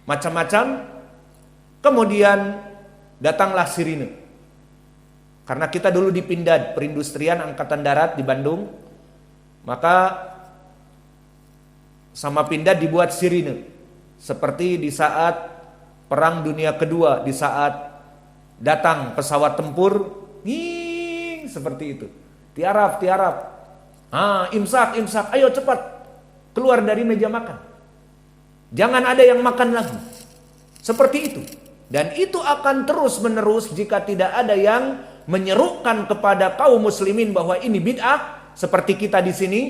macam-macam. Kemudian datanglah sirine. Karena kita dulu di Pindad, Perindustrian Angkatan Darat di Bandung, maka sama Pindad dibuat sirine. Seperti di saat Perang Dunia Kedua, di saat datang pesawat tempur, seperti itu. Tiarap. Imsak, ayo cepat keluar dari meja makan. Jangan ada yang makan lagi. Seperti itu. Dan itu akan terus menerus jika tidak ada yang menyerukan kepada kaum muslimin bahwa ini bid'ah seperti kita di sini,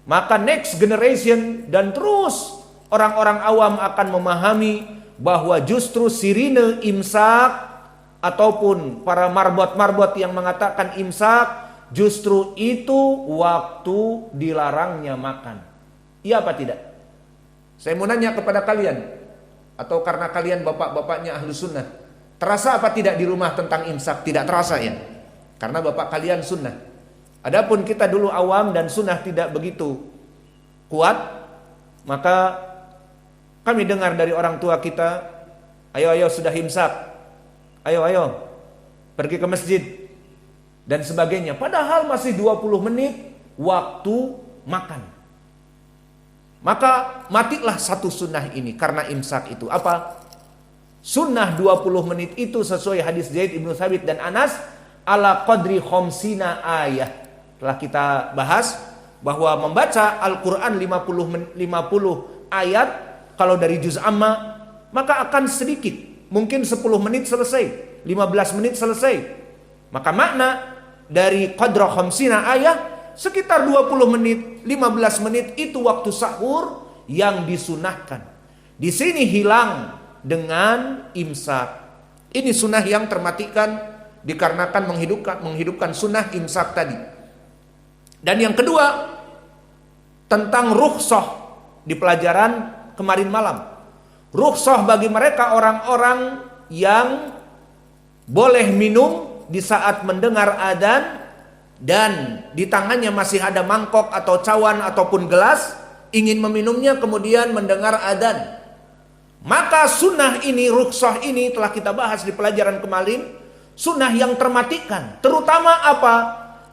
maka next generation dan terus orang-orang awam akan memahami bahwa justru sirine imsak ataupun para marbot-marbot yang mengatakan imsak justru itu waktu dilarangnya makan. Iya apa tidak? Saya mau nanya kepada kalian, atau karena kalian bapak-bapaknya ahlu sunnah, terasa apa tidak di rumah tentang imsak? Tidak terasa ya, karena bapak kalian sunnah. Adapun kita dulu awam dan sunnah tidak begitu kuat, maka kami dengar dari orang tua kita, ayo sudah imsak, ayo pergi ke masjid dan sebagainya. Padahal masih 20 menit waktu makan. Maka matilah satu sunnah ini karena imsak itu. Apa? Sunnah 20 menit itu sesuai hadis Zaid ibnu Thabit dan Anas, ala qadri khamsina ayah. Telah kita bahas bahwa membaca Al-Quran 50 ayat kalau dari juz amma, maka akan sedikit. Mungkin 10 menit selesai, 15 menit selesai. Maka makna dari qadra khamsina ayah sekitar 20 menit, 15 menit itu waktu sahur yang disunahkan. Di sini hilang dengan imsak. Ini sunnah yang termatikan dikarenakan menghidupkan sunnah imsak tadi. Dan yang kedua, tentang rukhsah di pelajaran kemarin malam. Rukhsah bagi mereka orang-orang yang boleh minum di saat mendengar adzan dan di tangannya masih ada mangkok atau cawan ataupun gelas, ingin meminumnya kemudian mendengar adzan. Maka sunnah ini, rukhsah ini telah kita bahas di pelajaran kemarin, sunnah yang termatikan. Terutama apa?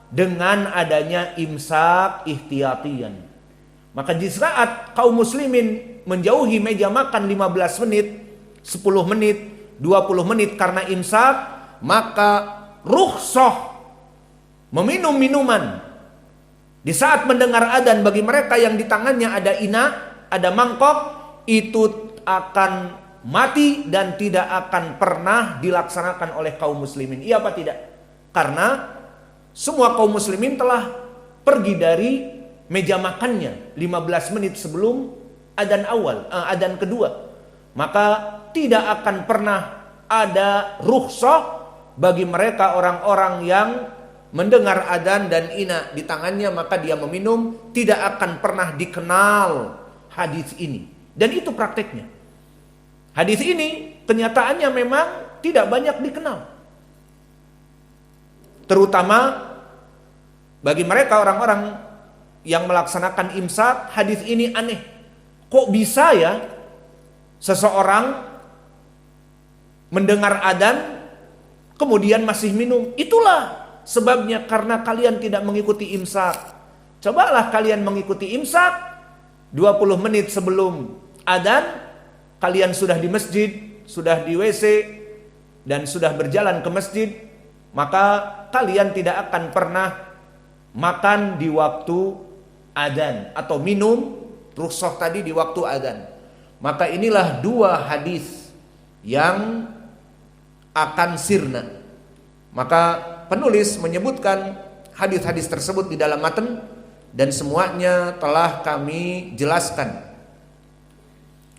Dengan adanya imsak ihtiyatian. Maka di saat kaum muslimin menjauhi meja makan 15 menit, 10 menit, 20 menit karena imsak, maka rukhsah meminum minuman di saat mendengar adzan bagi mereka yang di tangannya ada ina, ada mangkok, itu akan mati dan tidak akan pernah dilaksanakan oleh kaum muslimin. Iya apa tidak? Karena semua kaum muslimin telah pergi dari meja makannya 15 menit sebelum adzan awal, adzan kedua. Maka tidak akan pernah ada rukhsah bagi mereka orang-orang yang mendengar adzan dan ina di tangannya maka dia meminum, tidak akan pernah dikenal hadis ini. Dan itu prakteknya. Hadis ini kenyataannya memang tidak banyak dikenal. Terutama bagi mereka orang-orang yang melaksanakan imsak, hadis ini aneh. Kok bisa ya seseorang mendengar adzan kemudian masih minum? Itulah sebabnya, karena kalian tidak mengikuti imsak. Cobalah kalian mengikuti imsak 20 menit sebelum adzan, kalian sudah di masjid, sudah di WC dan sudah berjalan ke masjid, maka kalian tidak akan pernah makan di waktu adzan atau minum rukhsah tadi di waktu adzan. Maka inilah dua hadis yang akan sirna. Maka penulis menyebutkan hadis-hadis tersebut di dalam matan dan semuanya telah kami jelaskan.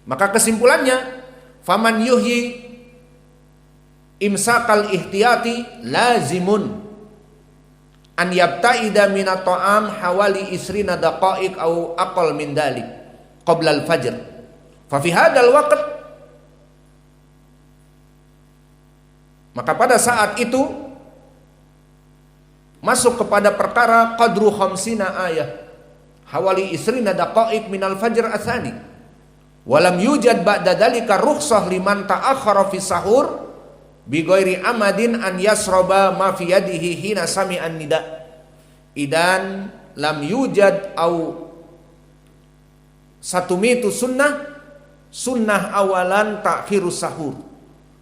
Maka kesimpulannya, faman yuhyi imsakal ihtiyati lazimun an yabta'ida minat ta'am hawali isrina daqa'iq au aqal min dalik qabla al-fajr. Fa fi hadzal waqt, maka pada saat itu masuk kepada perkara qadru khamsina ayah hawali isrina daqa'iq minal fajr atsani. Walam yujad ba'da dzalika rukhsah liman ta'akhkhara fi sahur bi ghairi amadin an yasraba ma fi yadihi hina sami'an nida. Idan lam yujad au satumitu sunnah awalan ta'khirus sahur.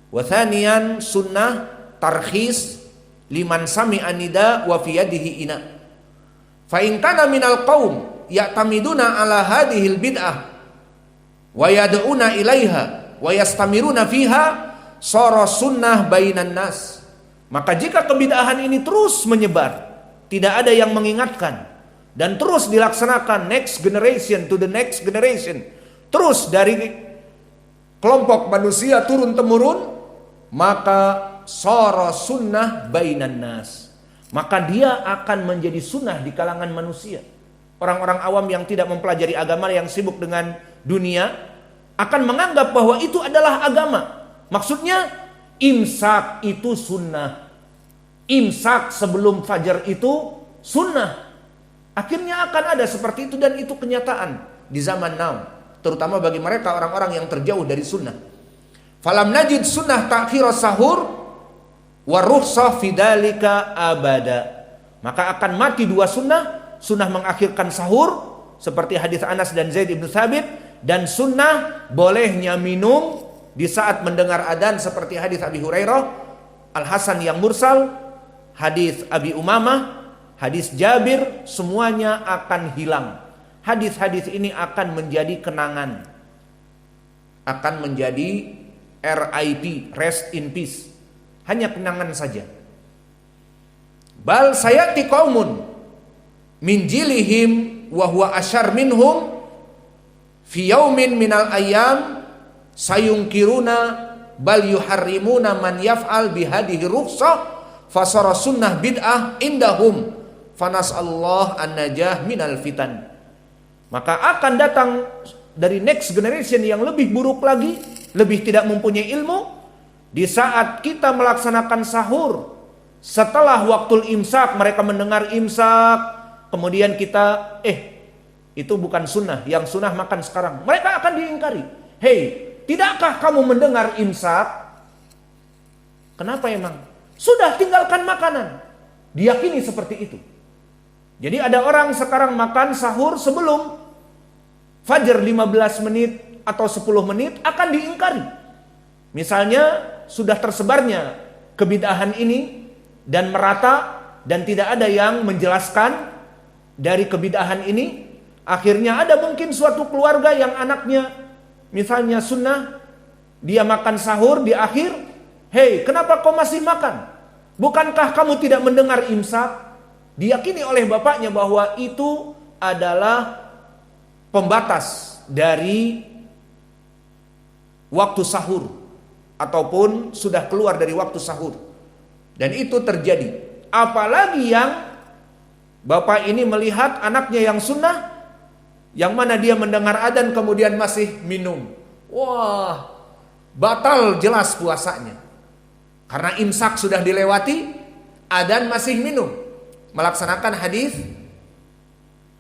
Wa thaniyan sunnah tarkhis liman sami'an nida wa fi yadihi ina. Fa in kana minal qaum ya'tamiduna ala hadhil bid'ah wa yad'una ilaiha wa yastamiruna fiha sara sunnah bainan nas. Maka jika kebid'ahan ini terus menyebar, tidak ada yang mengingatkan, dan terus dilaksanakan next generation to the next generation, terus dari kelompok manusia turun temurun, maka sara sunnah bainan nas, maka dia akan menjadi sunnah di kalangan manusia. Orang-orang awam yang tidak mempelajari agama, yang sibuk dengan dunia, akan menganggap bahwa itu adalah agama. Maksudnya imsak itu sunnah, imsak sebelum fajar itu sunnah. Akhirnya akan ada seperti itu, dan itu kenyataan di zaman now, terutama bagi mereka orang-orang yang terjauh dari sunnah. Falam najid sunnah ta'khir sahur wa rukhsah fi dzalika abada. Maka akan mati dua sunnah mengakhirkan sahur seperti hadis Anas dan Zaid ibn Thabit, dan sunnah bolehnya minum di saat mendengar adzan seperti hadis Abi Hurairah, Al Hasan yang mursal, hadis Abi Umamah, hadis Jabir, semuanya akan hilang. Hadis-hadis ini akan menjadi kenangan, akan menjadi RIP, rest in peace, hanya kenangan saja. Bal sayati qaumun min jilihim wa huwa asyar minhum fi yaumin minal ayyam sayunkiruna bal yuharrimuna man yaf'al bihadihi rukhsah fasara sunnah bid'ah indahum fanas'allah an-najah minal fitan. Maka akan datang dari next generation yang lebih buruk lagi, lebih tidak mempunyai ilmu, di saat kita melaksanakan sahur setelah waktu imsak, mereka mendengar imsak, kemudian kita itu bukan sunnah, yang sunnah makan sekarang. Mereka akan diingkari. Hei, tidakkah kamu mendengar imsak? Kenapa emang? Sudah, tinggalkan makanan. Diyakini seperti itu. Jadi ada orang sekarang makan sahur sebelum fajar 15 menit atau 10 menit, akan diingkari. Misalnya sudah tersebarnya kebid'ahan ini dan merata, dan tidak ada yang menjelaskan dari kebid'ahan ini. Akhirnya ada mungkin suatu keluarga yang anaknya misalnya sunnah, dia makan sahur di akhir. Hei, kenapa kau masih makan? Bukankah kamu tidak mendengar imsak? Diyakini oleh bapaknya bahwa itu adalah pembatas dari waktu sahur, ataupun sudah keluar dari waktu sahur. Dan itu terjadi. Apalagi yang bapak ini melihat anaknya yang sunnah, yang mana dia mendengar adzan kemudian masih minum. Wah, batal jelas puasanya. Karena imsak sudah dilewati, adzan masih minum. Melaksanakan hadis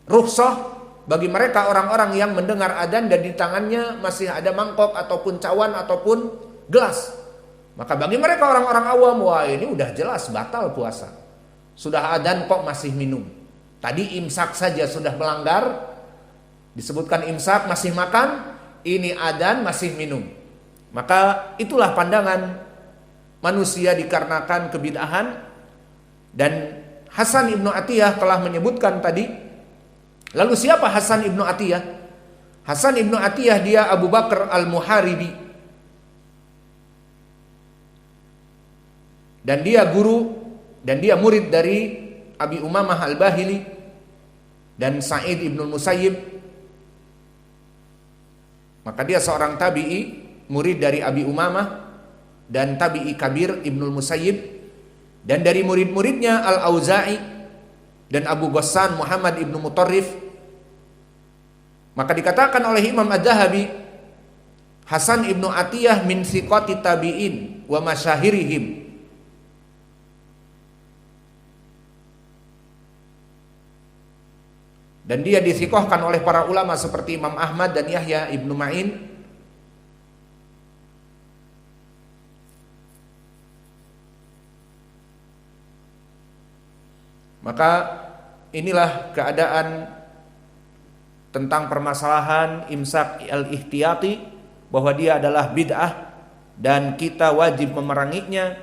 rukhsah bagi mereka orang-orang yang mendengar adzan dan di tangannya masih ada mangkok ataupun cawan ataupun gelas. Maka bagi mereka orang-orang awam, wah ini udah jelas batal puasa. Sudah adzan kok masih minum. Tadi imsak saja sudah melanggar, disebutkan imsak masih makan, ini adzan masih minum. Maka itulah pandangan manusia dikarenakan kebid'ahan. Dan Hasan Ibnu Atiyah telah menyebutkan tadi. Lalu siapa Hasan Ibnu Atiyah? Hasan Ibnu Atiyah dia Abu Bakar Al-Muharibi, dan dia guru dan dia murid dari Abi Umamah Al-Bahili dan Sa'id Ibnu Musayyib. Maka dia seorang tabi'i, murid dari Abi Umamah dan tabi'i kabir Ibnu Musayyib. Dan dari murid-muridnya Al-Auza'i dan Abu Ghassan Muhammad Ibnu Mutarrif. Maka dikatakan oleh Imam Az-Zahabi, Hasan Ibnu Atiyah min thiqati tabi'in wa masyahirihim. Dan dia dithiqahkan oleh para ulama seperti Imam Ahmad dan Yahya Ibnu Ma'in. Maka inilah keadaan tentang permasalahan imsak al-ihtiyati, bahwa dia adalah bid'ah dan kita wajib memeranginya,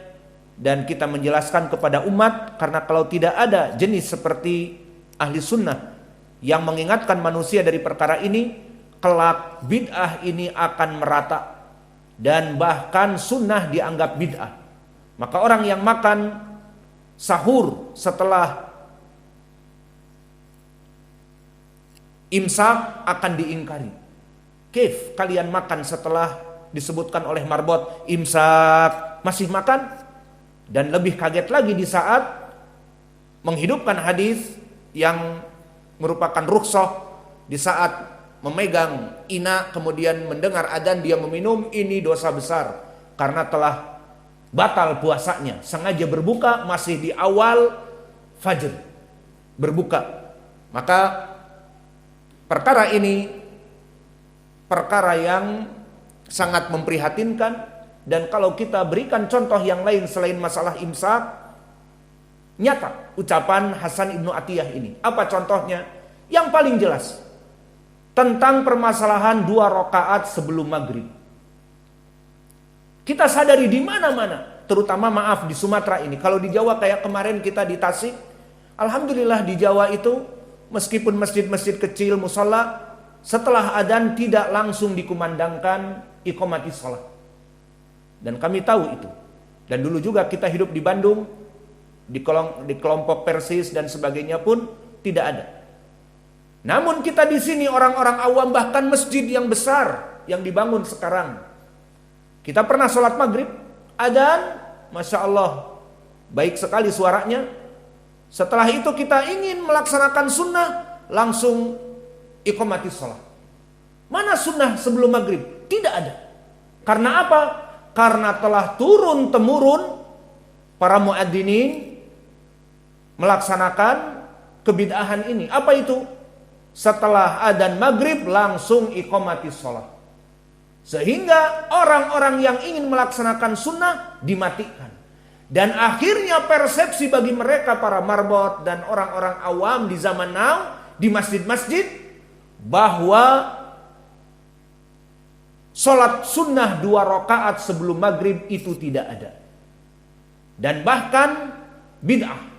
dan kita menjelaskan kepada umat, karena kalau tidak ada jenis seperti ahli sunnah yang mengingatkan manusia dari perkara ini, kelak bid'ah ini akan merata dan bahkan sunnah dianggap bid'ah. Maka orang yang makan sahur setelah imsak akan diingkari. Kif kalian makan setelah disebutkan oleh marbot imsak masih makan? Dan lebih kaget lagi di saat menghidupkan hadis yang merupakan rukhsah, di saat memegang ina kemudian mendengar adzan dia meminum, ini dosa besar karena telah batal puasanya. Sengaja berbuka masih di awal fajr berbuka. Maka perkara ini perkara yang sangat memprihatinkan. Dan kalau kita berikan contoh yang lain selain masalah imsak, nyata ucapan Hasan Ibnu Atiyah ini. Apa contohnya? Yang paling jelas tentang permasalahan 2 rakaat sebelum maghrib. Kita sadari di mana-mana, terutama maaf di Sumatera ini. Kalau di Jawa kayak kemarin kita di Tasik, alhamdulillah di Jawa itu meskipun masjid-masjid kecil musola, setelah adzan tidak langsung dikumandangkan iqamati shalah. Dan kami tahu itu. Dan dulu juga kita hidup di Bandung, di kelompok Persis dan sebagainya pun tidak ada. Namun kita di sini orang-orang awam, bahkan masjid yang besar yang dibangun sekarang, kita pernah sholat maghrib, adzan, masya Allah, baik sekali suaranya. Setelah itu kita ingin melaksanakan sunnah, langsung iqamati shalah. Mana sunnah sebelum maghrib? Tidak ada. Karena apa? Karena telah turun-temurun para muadzinin melaksanakan kebid'ahan ini. Apa itu? Setelah adzan maghrib langsung iqamati shalah. Sehingga orang-orang yang ingin melaksanakan sunnah dimatikan. Dan akhirnya persepsi bagi mereka para marbot dan orang-orang awam di zaman now di masjid-masjid, bahwa sholat sunnah 2 rakaat sebelum maghrib itu tidak ada. Dan bahkan bid'ah.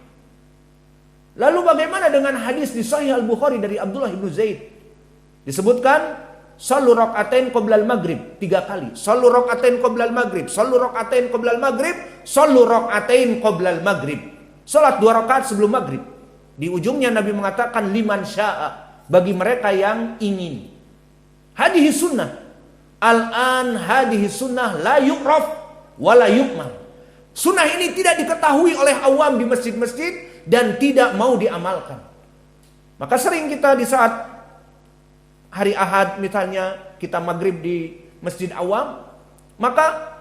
Lalu bagaimana dengan hadis di Sahih Al-Bukhari dari Abdullah ibn Zaid? Disebutkan, Sallu rak'atain qoblal maghrib 3 kali. Sallu rak'atain qoblal maghrib. Sallu rak'atain qoblal maghrib. Sallu rak'atain qoblal maghrib. Salat 2 rakaat sebelum maghrib. Di ujungnya Nabi mengatakan liman sya'a, bagi mereka yang ingin. Hadhihi sunnah. Al-an hadhihi sunnah la yu'raf wa la yu'mal. Sunnah ini tidak diketahui oleh awam di masjid-masjid dan tidak mau diamalkan. Maka sering kita di saat hari Ahad misalnya kita maghrib di masjid awam, maka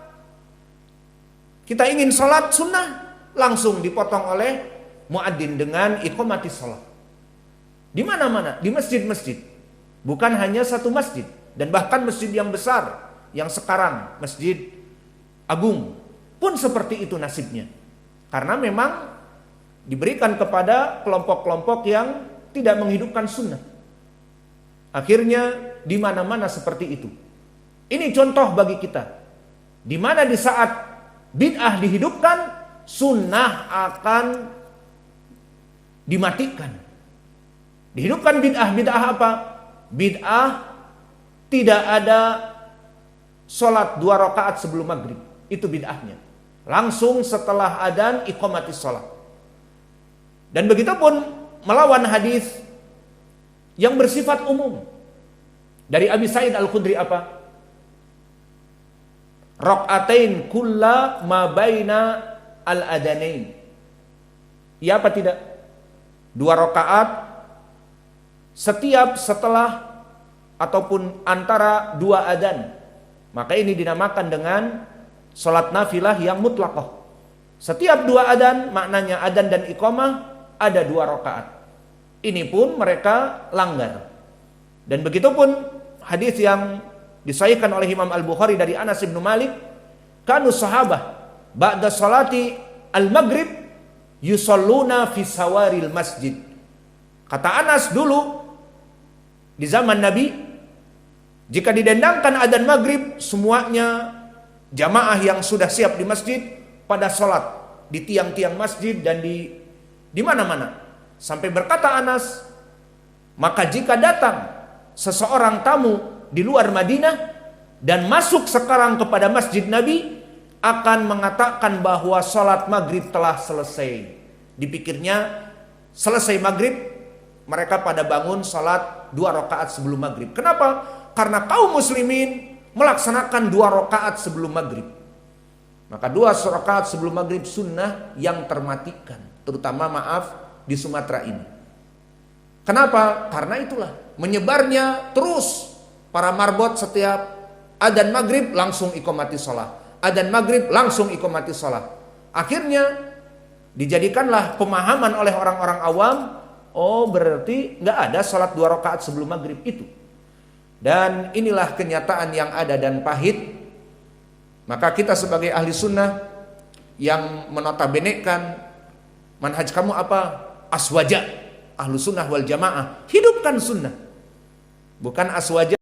kita ingin sholat sunnah, langsung dipotong oleh muadzin dengan iqamati shalah. Di mana-mana, di masjid-masjid. Bukan hanya satu masjid. Dan bahkan masjid yang besar, yang sekarang Masjid Agung pun seperti itu nasibnya. Karena memang diberikan kepada kelompok-kelompok yang tidak menghidupkan sunnah. Akhirnya di mana-mana seperti itu. Ini contoh bagi kita. Di mana di saat bid'ah dihidupkan, sunnah akan dimatikan. Dihidupkan bid'ah apa? Bid'ah tidak ada sholat 2 rakaat sebelum maghrib. Itu bid'ahnya. Langsung setelah adzan iqamati shalah. Dan begitu pun melawan hadis yang bersifat umum. Dari Abi Sa'id Al-Khudri apa? Rak'atain kulla ma baina al-adanain. Ya apa tidak? 2 rakaat setiap setelah ataupun antara 2 adzan. Maka ini dinamakan dengan salat nafilah yang mutlaqah. Setiap 2 adzan, maknanya adzan dan iqamah ada 2 rakaat. Ini pun mereka langgar. Dan begitu pun hadis yang disahihkan oleh Imam Al-Bukhari dari Anas bin Malik, kanu sahabah ba'da salati al-maghrib yusalluna fi sawaril masjid. Kata Anas, dulu di zaman Nabi, jika didendangkan adzan maghrib, semuanya jamaah yang sudah siap di masjid pada sholat di tiang-tiang masjid dan di mana-mana. Sampai berkata Anas, maka jika datang seseorang tamu di luar Madinah dan masuk sekarang kepada masjid Nabi, akan mengatakan bahwa sholat maghrib telah selesai. Dipikirnya selesai maghrib, mereka pada bangun sholat 2 rakaat sebelum maghrib. Kenapa? Karena kaum muslimin melaksanakan 2 rakaat sebelum maghrib. Maka 2 rakaat sebelum maghrib sunnah yang termatikan, terutama di Sumatera ini. Kenapa? Karena itulah menyebarnya terus para marbot, setiap adzan maghrib langsung iqamati sholat, adzan maghrib langsung iqamati sholat. Akhirnya dijadikanlah pemahaman oleh orang-orang awam, oh berarti nggak ada sholat 2 rakaat sebelum maghrib itu. Dan inilah kenyataan yang ada dan pahit. Maka kita sebagai ahli sunnah yang menotabenekan manhaj kamu apa? Aswaja, ahlu sunnah wal jamaah. Hidupkan sunnah, bukan aswaja